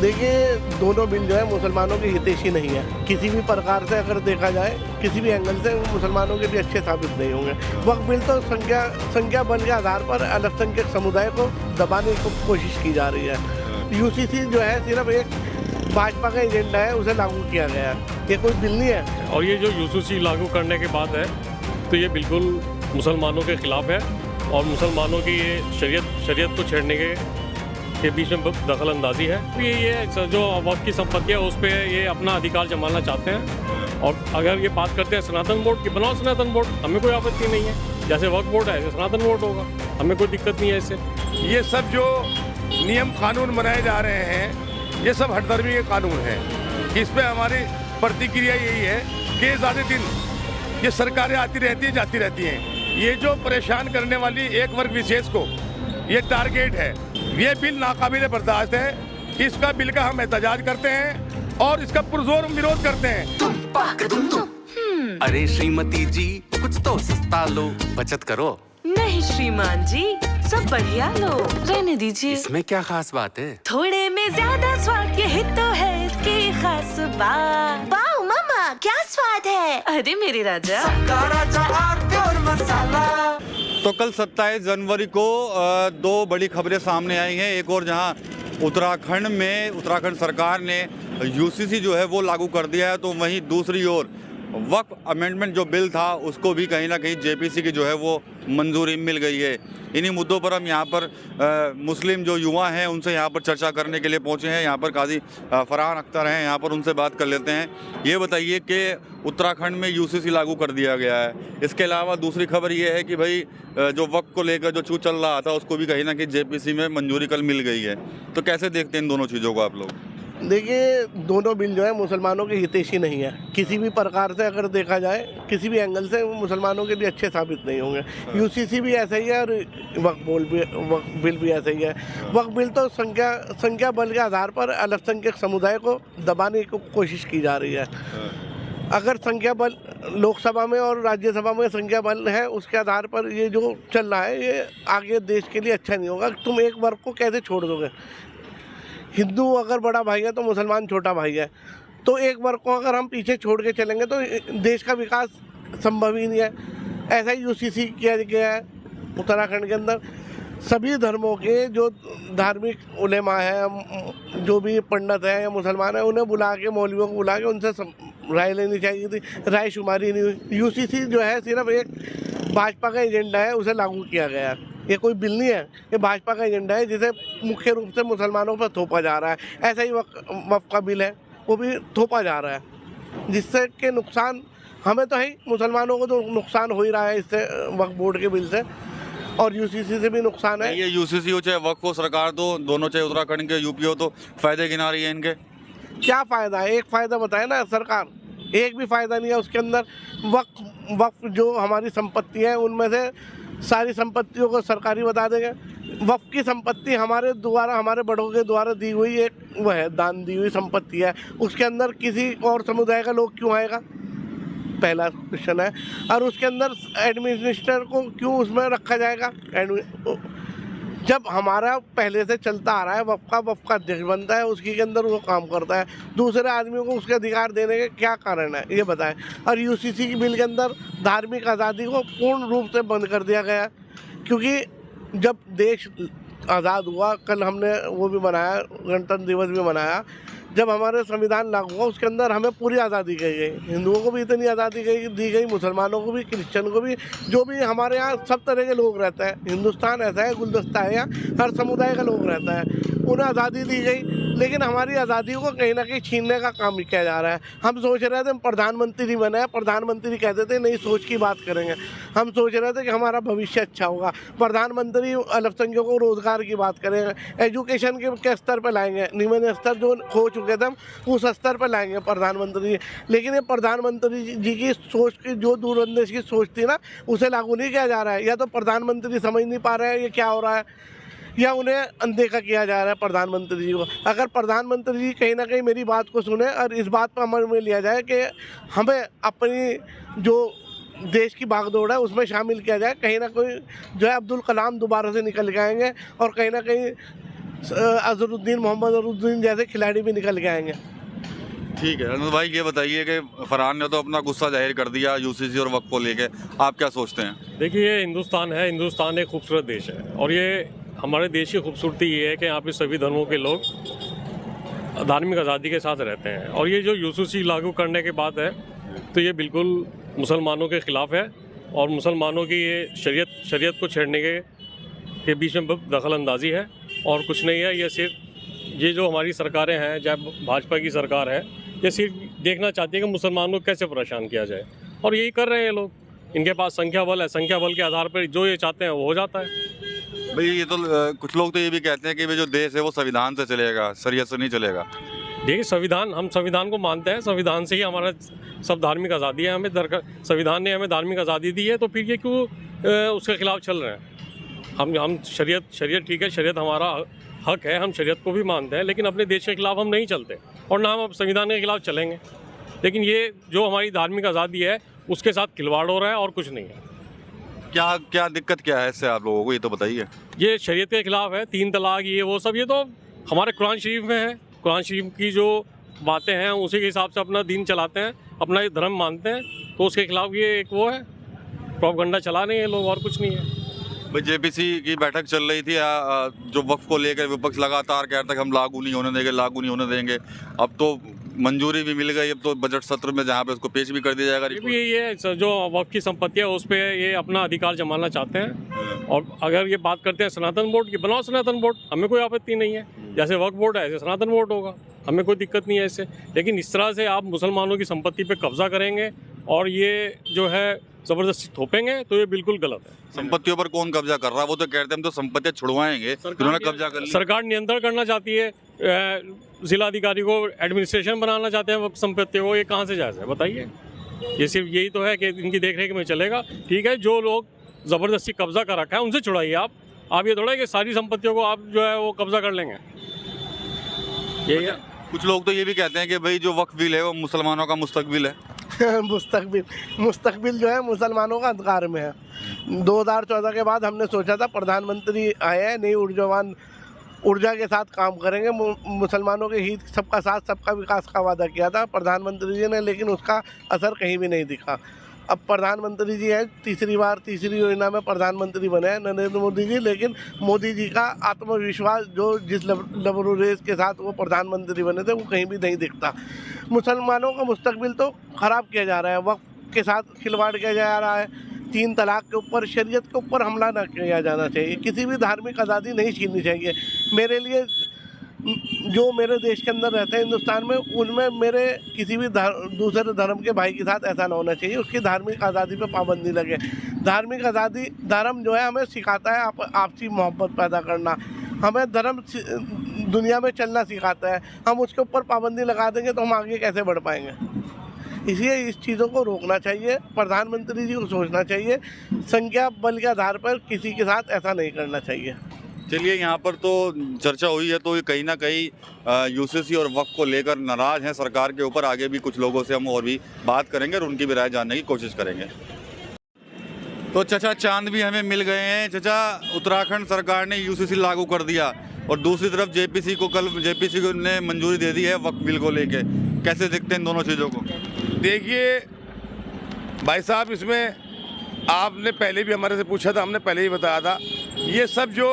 देखिए, दोनों बिल जो है मुसलमानों के हितैषी नहीं है। किसी भी प्रकार से अगर देखा जाए, किसी भी एंगल से वो मुसलमानों के लिए अच्छे साबित नहीं होंगे। वक्फ बिल तो संख्या बल के आधार पर अल्पसंख्यक समुदाय को दबाने की कोशिश की जा रही है। यूसीसी जो है सिर्फ एक भाजपा का एजेंडा है, उसे लागू किया गया है। ये कोई बिल नहीं है। और ये जो यूसीसी लागू करने के बाद है तो ये बिल्कुल मुसलमानों के खिलाफ है और मुसलमानों की ये शरीयत को छेड़ने के बीच में दखल अंदाजी है। ये जो वक्फ की संपत्ति है उस पर ये अपना अधिकार जमाना चाहते हैं। और अगर ये बात करते हैं सनातन बोर्ड की, बनाओ सनातन बोर्ड, हमें कोई आपत्ति नहीं है। जैसे वक्फ बोर्ड है, सनातन बोर्ड होगा, हमें कोई दिक्कत नहीं है इससे। ये सब जो नियम कानून बनाए जा रहे हैं, ये सब हठधर्मी के कानून हैं। इस पर हमारी प्रतिक्रिया यही है कि ज़्यादा दिन ये सरकारें आती रहती हैं, जाती रहती हैं। ये जो परेशान करने वाली एक वर्ग विशेष को ये टारगेट है। ये बिल नाकाबिले बर्दाश्त है। इसका बिल का हम एहतजाज करते हैं और इसका पुरजोर विरोध करते हैं। अरे श्रीमती जी, कुछ तो सस्ता लो, बचत करो। नहीं श्रीमान जी, सब बढ़िया लो, रहने दीजिए। इसमें क्या खास बात है? थोड़े में ज्यादा स्वाद, यही तो है इसकी खास बात। वाह मामा, क्या स्वाद है। अरे मेरे राजा, तो कल 27 जनवरी को दो बड़ी खबरें सामने आई हैं। एक और जहां उत्तराखंड सरकार ने यूसीसी जो है वो लागू कर दिया है, तो वहीं दूसरी ओर वक्फ अमेंडमेंट जो बिल था उसको भी कहीं ना कहीं जेपीसी की जो है वो मंजूरी मिल गई है। इन्हीं मुद्दों पर हम यहाँ पर मुस्लिम जो युवा हैं उनसे यहाँ पर चर्चा करने के लिए पहुँचे हैं। यहाँ पर काजी फरहान अख्तर हैं, यहाँ पर उनसे बात कर लेते हैं। ये बताइए कि उत्तराखंड में यूसीसी लागू कर दिया गया है, इसके अलावा दूसरी खबर ये है कि भाई जो वक्फ को लेकर जो चू चल रहा था उसको भी कहीं ना कहीं जेपीसी में मंजूरी कल मिल गई है। तो कैसे देखते हैं इन दोनों चीज़ों को आप लोग? देखिए, दोनों बिल जो है मुसलमानों के हितैषी नहीं है। किसी भी प्रकार से अगर देखा जाए, किसी भी एंगल से वो मुसलमानों के लिए अच्छे साबित नहीं होंगे। यूसीसी भी ऐसा ही है और वक्फ बिल भी ऐसा ही है। वक्फ बिल तो संख्या बल के आधार पर अल्पसंख्यक समुदाय को दबाने की कोशिश की जा रही है। अगर संख्या बल लोकसभा में और राज्यसभा में संख्या बल है, उसके आधार पर ये जो चल रहा है ये आगे देश के लिए अच्छा नहीं होगा। तुम एक वर्ग को कैसे छोड़ दोगे? हिंदू अगर बड़ा भाई है तो मुसलमान छोटा भाई है। तो एक वर्ग को अगर हम पीछे छोड़ के चलेंगे तो देश का विकास संभव ही नहीं है। ऐसा ही यूसीसी किया गया है उत्तराखंड के अंदर। सभी धर्मों के जो धार्मिक उलेमा है, जो भी पंडित है या मुसलमान है, उन्हें बुला के, मौलवियों को बुला के उनसे राय लेनी चाहिए थी। राय शुमारी नहीं हुई। यूसीसी जो है सिर्फ एक भाजपा का एजेंडा है, उसे लागू किया गया है। ये कोई बिल नहीं है, ये भाजपा का एजेंडा है जिसे मुख्य रूप से मुसलमानों पर थोपा जा रहा है। ऐसा ही वक्फ का बिल है, वो भी थोपा जा रहा है, जिससे कि नुकसान हमें तो है ही, मुसलमानों को तो नुकसान हो ही रहा है इससे, वक्फ बोर्ड के बिल से, और यूसीसी से भी नुकसान है। ये यूसीसी हो चाहे वक्फ हो, सरकार तो दोनों, चाहे उत्तराखंड के यूपी हो, तो फायदे गिना रही है इनके। क्या फ़ायदा है? एक फ़ायदा बताए ना सरकार, एक भी फ़ायदा नहीं है उसके अंदर। वक्फ जो हमारी संपत्ति है उनमें से सारी संपत्तियों को सरकारी बता देंगे। वक्फ की संपत्ति हमारे बड़ों के द्वारा दी हुई एक वो है, दान दी हुई संपत्ति है। उसके अंदर किसी और समुदाय का लोग क्यों आएगा? पहला क्वेश्चन है। और उसके अंदर एडमिनिस्ट्रेटर को क्यों उसमें रखा जाएगा? जब हमारा पहले से चलता आ रहा है, वक्फ का अध्यक्ष बनता है, उसके अंदर वो काम करता है। दूसरे आदमियों को उसके अधिकार देने के क्या कारण है, ये बताएं। और यूसीसी की बिल के अंदर धार्मिक आज़ादी को पूर्ण रूप से बंद कर दिया गया, क्योंकि जब देश आज़ाद हुआ, कल हमने वो भी मनाया, गणतंत्र दिवस भी मनाया, जब हमारे संविधान लागू हुआ उसके अंदर हमें पूरी आज़ादी दी गई। हिंदुओं को भी इतनी आज़ादी दी गई, मुसलमानों को भी, क्रिश्चियन को भी, जो भी हमारे यहाँ सब तरह के लोग रहते हैं। हिंदुस्तान ऐसा है, गुलदस्ता है, यहाँ हर समुदाय का लोग रहता है, उन्हें आज़ादी दी गई। लेकिन हमारी आज़ादी को कहीं ना कहीं छीनने का काम किया जा रहा है। हम सोच रहे थे हम प्रधानमंत्री बने हैं, प्रधानमंत्री कहते थे नई सोच की बात करेंगे। हम सोच रहे थे कि हमारा भविष्य अच्छा होगा। प्रधानमंत्री अल्पसंख्यकों को रोज़गार की बात करेंगे, एजुकेशन के स्तर पर लाएंगे, निम्न स्तर जो हो चुके थे हम उस स्तर पर लाएंगे प्रधानमंत्री। लेकिन ये प्रधानमंत्री जी की सोच की, जो दूरंदेश की सोच थी ना, उसे लागू नहीं किया जा रहा है। या तो प्रधानमंत्री समझ नहीं पा रहे हैं ये क्या हो रहा है, या उन्हें अनदेखा किया जा रहा है प्रधानमंत्री जी को। अगर प्रधानमंत्री जी कहीं ना कहीं मेरी बात को सुने और इस बात पर अमल में लिया जाए कि हमें अपनी जो देश की भागदौड़ है उसमें शामिल किया जाए, कहीं ना कहीं जो है अब्दुल कलाम दोबारा से निकल के आएंगे और कहीं ना कहीं अजहरुद्दीन, मोहम्मद अजहरुद्दीन जैसे खिलाड़ी भी निकल के आएंगे। ठीक है अनंत भाई, ये बताइए कि फरहान ने तो अपना गुस्सा जाहिर कर दिया यूसीसी और वक्फ को लेके, आप क्या सोचते हैं? देखिए, ये हिंदुस्तान है, हिंदुस्तान एक खूबसूरत देश है और ये हमारे देश की खूबसूरती ये है कि यहाँ पे सभी धर्मों के लोग धार्मिक आज़ादी के साथ रहते हैं। और ये जो यूसीसी लागू करने के बाद है तो ये बिल्कुल मुसलमानों के ख़िलाफ़ है और मुसलमानों की ये शरीयत को छेड़ने के बीच में दखल अंदाज़ी है और कुछ नहीं है। ये सिर्फ ये जो हमारी सरकारें हैं, चाहे भाजपा की सरकार है, ये सिर्फ देखना चाहती है कि मुसलमानों को कैसे परेशान किया जाए और यही कर रहे हैं ये लोग। इनके पास संख्या बल है, संख्या बल के आधार पर जो ये चाहते हैं वो हो जाता है। भाई ये तो कुछ लोग तो ये भी कहते हैं कि ये जो देश है वो संविधान से चलेगा, शरीयत से नहीं चलेगा। देखिए, हम संविधान को मानते हैं, संविधान से ही हमारा सब धार्मिक आज़ादी है, हमें संविधान ने हमें धार्मिक आज़ादी दी है, तो फिर ये क्यों उसके खिलाफ चल रहे हैं? हम शरीयत ठीक है, शरीयत हमारा हक है, हम शरीयत को भी मानते हैं, लेकिन अपने देश के खिलाफ हम नहीं चलते और ना हम संविधान के खिलाफ चलेंगे। लेकिन ये जो हमारी धार्मिक आज़ादी है उसके साथ खिलवाड़ हो रहा है और कुछ नहीं है। क्या दिक्कत क्या है इससे आप लोगों को, ये तो बताइए। ये शरीयत के खिलाफ है, 3 तलाक, ये वो सब, ये तो हमारे कुरान शरीफ में है। कुरान शरीफ की जो बातें हैं उसी के हिसाब से अपना दीन चलाते हैं, अपना ये धर्म मानते हैं, तो उसके खिलाफ ये एक वो है, प्रोपगंडा चला रहे हैं लोग और कुछ नहीं है। भाई जेपीसी की बैठक चल रही थी, जो वक्फ को लेकर विपक्ष लगातार कह रहा था कि हम लागू नहीं होने देंगे। अब तो मंजूरी भी मिल गई, अब तो बजट सत्र में जहाँ पे उसको पेश भी कर दिया जाएगा। ये जो वक्फ की संपत्ति है उस पर ये अपना अधिकार जमाना चाहते हैं। और अगर ये बात करते हैं सनातन बोर्ड की, बनाओ सनातन बोर्ड, हमें कोई आपत्ति नहीं है। जैसे वक्फ बोर्ड है ऐसे सनातन बोर्ड होगा, हमें कोई दिक्कत नहीं है इससे। लेकिन इस तरह से आप मुसलमानों की संपत्ति पे कब्जा करेंगे और ये जो है ज़बरदस्ती थोपेंगे तो ये बिल्कुल गलत है। संपत्तियों पर कौन कब्जा कर रहा है? वो तो कहते हैं हम तो संपत्तियां छुड़वाएंगे, उन्होंने कब्जा कर लिया। सरकार नियंत्रण करना चाहती है, जिला अधिकारी को एडमिनिस्ट्रेशन बनाना चाहते हैं वक्त संपत्तियों को, ये कहाँ से जायज़ है बताइए? ये सिर्फ यही तो है कि इनकी देखरेख में चलेगा। ठीक है, जो लोग ज़बरदस्ती कब्जा कर रखा है उनसे छुड़ाइए आप ये थोड़ा है कि सारी संपत्तियों को आप जो है वो कब्जा कर लेंगे। यही है। कुछ लोग तो ये भी कहते हैं कि भाई जो वक्फ बिल है वो मुसलमानों का मुस्तकबिल है। मुस्तकबिल जो है मुसलमानों का अधिकार में है। 2014 के बाद हमने सोचा था, प्रधानमंत्री आए हैं, नई ऊर्जा के साथ काम करेंगे, मुसलमानों के हित, सबका साथ सबका विकास का वादा किया था प्रधानमंत्री जी ने, लेकिन उसका असर कहीं भी नहीं दिखा। अब प्रधानमंत्री जी हैं, तीसरी योजना में प्रधानमंत्री बने हैं नरेंद्र मोदी जी, लेकिन मोदी जी का आत्मविश्वास जो जिस लबरेज के साथ वो प्रधानमंत्री बने थे वो कहीं भी नहीं दिखता। मुसलमानों का मुस्तकबिल तो ख़राब किया जा रहा है, वक्फ के साथ खिलवाड़ किया जा रहा है, 3 तलाक के ऊपर, शरीयत के ऊपर हमला न किया जाना चाहिए, किसी भी धार्मिक आज़ादी नहीं छीननी चाहिए। मेरे लिए जो मेरे देश के अंदर रहते हैं हिंदुस्तान में, उनमें मेरे किसी भी दूसरे धर्म के भाई के साथ ऐसा ना होना चाहिए, उसकी धार्मिक आज़ादी पे पाबंदी लगे। धार्मिक आज़ादी, धर्म जो है हमें सिखाता है आपसी मोहब्बत पैदा करना, हमें धर्म दुनिया में चलना सिखाता है। हम उसके ऊपर पाबंदी लगा देंगे तो हम आगे कैसे बढ़ पाएंगे? इसलिए इस चीज़ों को रोकना चाहिए, प्रधानमंत्री जी को सोचना चाहिए, संख्या बल के आधार पर किसी के साथ ऐसा नहीं करना चाहिए। चलिए, यहाँ पर तो चर्चा हुई है, तो कहीं ना कहीं यूसीसी और वक्फ को लेकर नाराज हैं सरकार के ऊपर। आगे भी कुछ लोगों से हम और भी बात करेंगे और उनकी भी राय जानने की कोशिश करेंगे। तो चचा चांद भी हमें मिल गए हैं। चचा, उत्तराखंड सरकार ने यूसीसी लागू कर दिया और दूसरी तरफ जेपीसी को ने मंजूरी दे दी है वक्फ बिल को लेके, कैसे देखते हैं इन दोनों चीज़ों को? देखिए भाई साहब, इसमें आपने पहले भी हमारे से पूछा था, हमने पहले ही बताया था, ये सब जो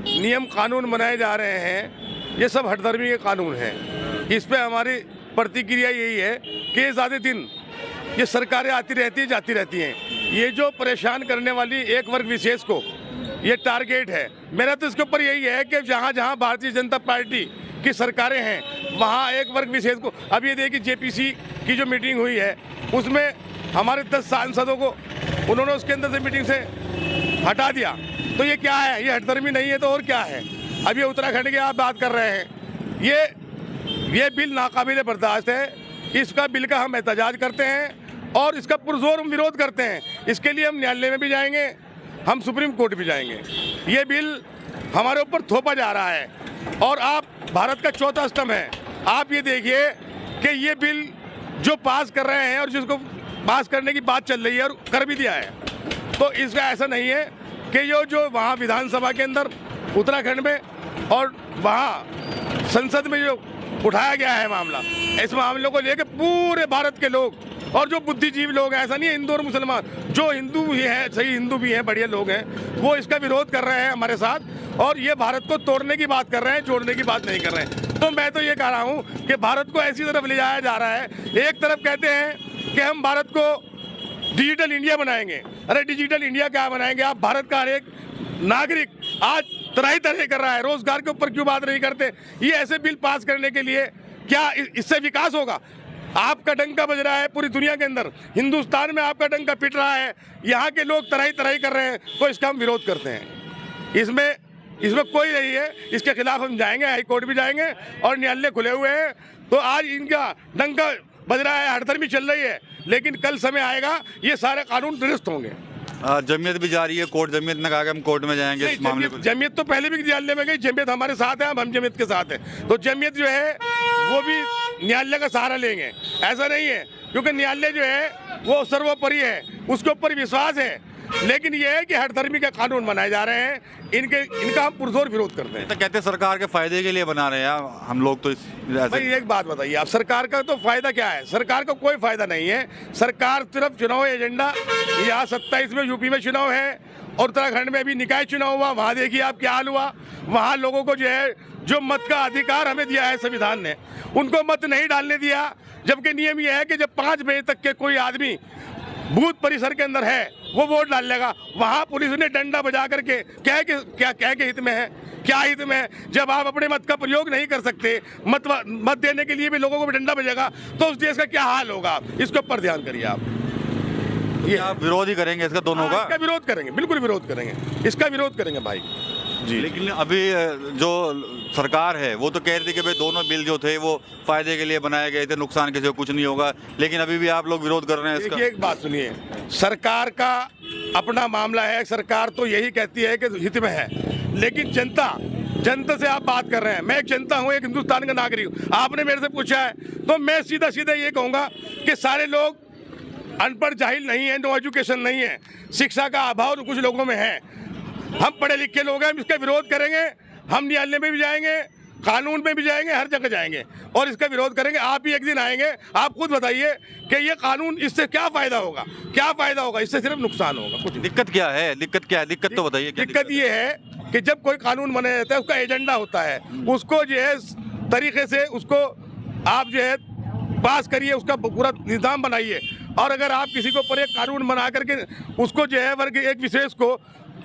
नियम कानून बनाए जा रहे हैं ये सब हठधर्मी के कानून हैं। इस पे हमारी प्रतिक्रिया यही है कि ज़्यादा दिन ये सरकारें आती रहती हैं जाती रहती हैं, ये जो परेशान करने वाली एक वर्ग विशेष को ये टारगेट है। मेरा तो इसके ऊपर यही है कि जहाँ जहाँ भारतीय जनता पार्टी की सरकारें हैं वहाँ एक वर्ग विशेष को, अब ये देखिए जेपीसी की जो मीटिंग हुई है उसमें हमारे 10 सांसदों को उन्होंने उसके अंदर से मीटिंग से हटा दिया। तो ये क्या है? ये हठधर्मी नहीं है तो और क्या है? अब ये उत्तराखंड की आप बात कर रहे हैं, ये बिल नाकाबिल बर्दाश्त है। इसका बिल का हम एहतजाज करते हैं और इसका पुरजोर हम विरोध करते हैं। इसके लिए हम न्यायालय में भी जाएंगे, हम सुप्रीम कोर्ट भी जाएंगे। ये बिल हमारे ऊपर थोपा जा रहा है और आप भारत का चौथा स्तंभ है। आप ये देखिए कि ये बिल जो पास कर रहे हैं और जिसको पास करने की बात चल रही है और कर भी दिया है, तो इसका ऐसा नहीं है कि जो वहाँ विधानसभा के अंदर उत्तराखंड में और वहाँ संसद में जो उठाया गया है मामला, इस मामले को लेकर पूरे भारत के लोग और जो बुद्धिजीवी लोग हैं, ऐसा नहीं है हिंदू और मुसलमान, जो हिंदू भी हैं, सही हिंदू भी हैं, बढ़िया लोग हैं, वो इसका विरोध कर रहे हैं हमारे साथ और ये भारत को तोड़ने की बात कर रहे हैं, जोड़ने की बात नहीं कर रहे हैं। तो मैं तो ये कह रहा हूँ कि भारत को ऐसी तरफ ले जाया जा रहा है। एक तरफ कहते हैं कि हम भारत को डिजिटल इंडिया बनाएंगे। अरे डिजिटल इंडिया क्या बनाएंगे आप? भारत का हर एक नागरिक आज तरह तरह कर रहा है, रोजगार के ऊपर क्यों बात नहीं करते? ये ऐसे बिल पास करने के लिए क्या इससे विकास होगा? आपका डंका बज रहा है पूरी दुनिया के अंदर, हिंदुस्तान में आपका डंका पिट रहा है, यहाँ के लोग तरह तरह कर रहे हैं, तो इसका हम विरोध करते हैं। इसमें कोई नहीं है, इसके खिलाफ हम जाएंगे, हाई कोर्ट भी जाएंगे और न्यायालय खुले हुए हैं। तो आज इनका डंका बज रहा है, हड़दर्मी चल रही है, लेकिन कल समय आएगा ये सारे कानून दुरुस्त होंगे। जमीयत भी जा रही है, कोर्ट जमीयत ने कहा कि हम कोर्ट में जाएंगे इस मामले को। जमीयत तो पहले भी न्यायालय में गई, जमीयत हमारे साथ है, हम जमीयत के साथ हैं। तो जमीयत जो है वो भी न्यायालय का सहारा लेंगे, ऐसा नहीं है, क्योंकि न्यायालय जो है वो सर्वोपरि है, उसके ऊपर विश्वास है। लेकिन ये है कि हड़धर्मी के कानून बनाए जा रहे हैं, इनका हम पुरजोर विरोध करते हैं। तो कहते हैं सरकार के फायदे के लिए बना रहे हैं हम लोग, तो भाई एक बात बताइए आप, सरकार का तो फायदा क्या है? सरकार का कोई फायदा नहीं है। सरकार सिर्फ चुनाव एजेंडा, यहाँ 27 में यूपी में चुनाव है और उत्तराखंड में भी निकाय चुनाव हुआ, वहाँ देखिए आप क्या हाल हुआ। वहाँ लोगों को जो है, जो मत का अधिकार हमें दिया है संविधान ने, उनको मत नहीं डालने दिया। जबकि नियम यह है कि जब 5 बजे तक के कोई आदमी बूथ परिसर के अंदर है वो वोट डाल लेगा। वहाँ पुलिस ने डंडा बजा करके क्या के हित में है, क्या हित में है? जब आप अपने मत का प्रयोग नहीं कर सकते, मत देने के लिए भी लोगों को डंडा बजेगा, तो उस देश का क्या हाल होगा? इसके ऊपर ध्यान करिए आप। ये आप विरोध ही करेंगे इसका, दोनों का? इसका विरोध करेंगे, बिल्कुल विरोध करेंगे, इसका विरोध करेंगे भाई जी। लेकिन अभी जो सरकार है वो तो कह रही थी कि भाई दोनों बिल जो थे वो फायदे के लिए बनाए गए थे, नुकसान किसी को कुछ नहीं होगा, लेकिन अभी भी आप लोग विरोध कर रहे हैं इसका। देखिए एक बात सुनिए, सरकार का अपना मामला है, सरकार तो यही कहती है कि हित में है, लेकिन जनता से आप बात कर रहे हैं। मैं एक जनता हूँ, एक हिंदुस्तान का नागरिक हूँ। आपने मेरे से पूछा है तो मैं सीधा सीधा ये कहूँगा कि सारे लोग अनपढ़ जाहिल नहीं है, नो एजुकेशन नहीं है, शिक्षा का अभाव कुछ लोगों में है। हम पढ़े लिखे लोग हैं, हम इसका विरोध करेंगे, हम न्यायालय में भी जाएंगे, कानून में भी जाएंगे, हर जगह जाएंगे और इसका विरोध करेंगे। आप भी एक दिन आएंगे, आप खुद बताइए कि ये कानून, इससे क्या फायदा होगा? क्या फायदा होगा? इससे सिर्फ नुकसान होगा। कुछ दिक्कत क्या है? दिक्कत क्या है? दिक्कत तो बताइए। दिक्कत ये है कि जब कोई कानून बनाया जाता है, उसका एजेंडा होता है, उसको जो है तरीके से उसको आप जो है पास करिए, उसका पूरा निज़ाम बनाइए। और अगर आप किसी को ऊपर एक कानून बना करके उसको जो है वर्ग एक विशेष को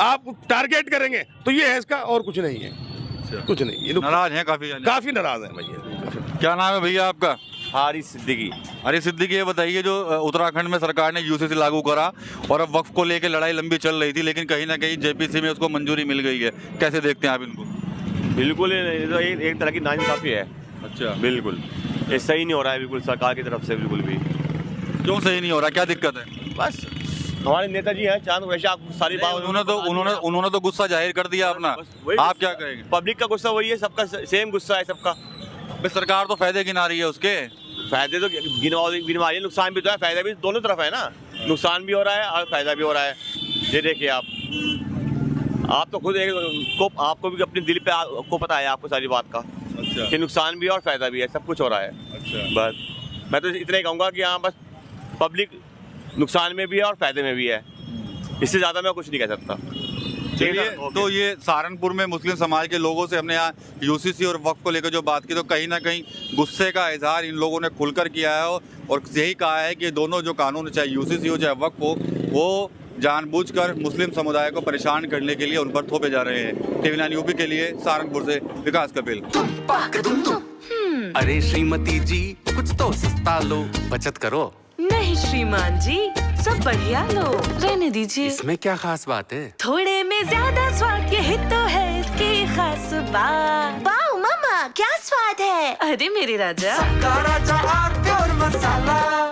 आप टारगेट करेंगे, तो ये है इसका, और कुछ नहीं है। कुछ नहीं। ये नाराज हैं काफी नाराज हैं भैया। क्या नाम है भैया आपका? हारिस सिद्दीकी। हारिस सिद्दीकी, ये बताइए जो उत्तराखंड में सरकार ने यूसीसी लागू करा और अब वक्फ को लेकर लड़ाई लंबी चल रही थी, लेकिन कहीं ना कहीं जेपीसी में उसको मंजूरी मिल गई है, कैसे देखते हैं आप इनको? बिल्कुल एक तरह की नाइंसाफी है। अच्छा, बिल्कुल ये सही नहीं हो रहा है, बिल्कुल सरकार की तरफ से बिल्कुल भी। क्यों सही नहीं हो रहा? क्या दिक्कत है? बस हमारे नेताजी हैं चांद वैश्य, आप सारी बात उन्होंने तो गुस्सा जाहिर कर दिया अपना। आप क्या कहेंगे? पब्लिक का गुस्सा वही है, सबका सेम गुस्सा है सबका। सरकार तो फायदे गिना रही है उसके। फायदे तो गिनवा रही है, नुकसान भी तो है, फायदा भी दोनों तरफ है ना। नुकसान भी हो रहा है और फायदा भी हो रहा है। ये देखिए आप तो खुद आपको भी अपने दिल पे आपको पता है, आपको सारी बात का। अच्छा। कि नुकसान भी और फायदा भी है, सब कुछ हो रहा है। अच्छा। बस मैं तो इतना ही कहूँगा कि हाँ, बस पब्लिक नुकसान में भी है और फायदे में भी है, इससे ज़्यादा मैं कुछ नहीं कह सकता। चलिए, तो ये सहारनपुर में मुस्लिम समाज के लोगों से हमने यहाँ यूसीसी और वक्फ को लेकर जो बात की, तो कहीं ना कहीं गुस्से का इजहार इन लोगों ने खुलकर किया है और यही कहा है कि दोनों जो कानून, चाहे यूसीसी हो चाहे वक्फ हो, वो जानबूझकर मुस्लिम समुदाय को परेशान करने के लिए उन पर थोपे जा रहे हैं। TV9 यूपी के लिए सहारनपुर से विकास कपिल। अरे श्रीमती जी, कुछ तो सस्ता लो, बचत करो। नहीं श्रीमान जी, सब बढ़िया लो, रहने दीजिए। इसमें क्या खास बात है? थोड़े में ज्यादा स्वाद, यही तो है इसकी खास बात। वाओ मम्मा, क्या स्वाद है? अरे मेरे राजा, राजा और मसाला।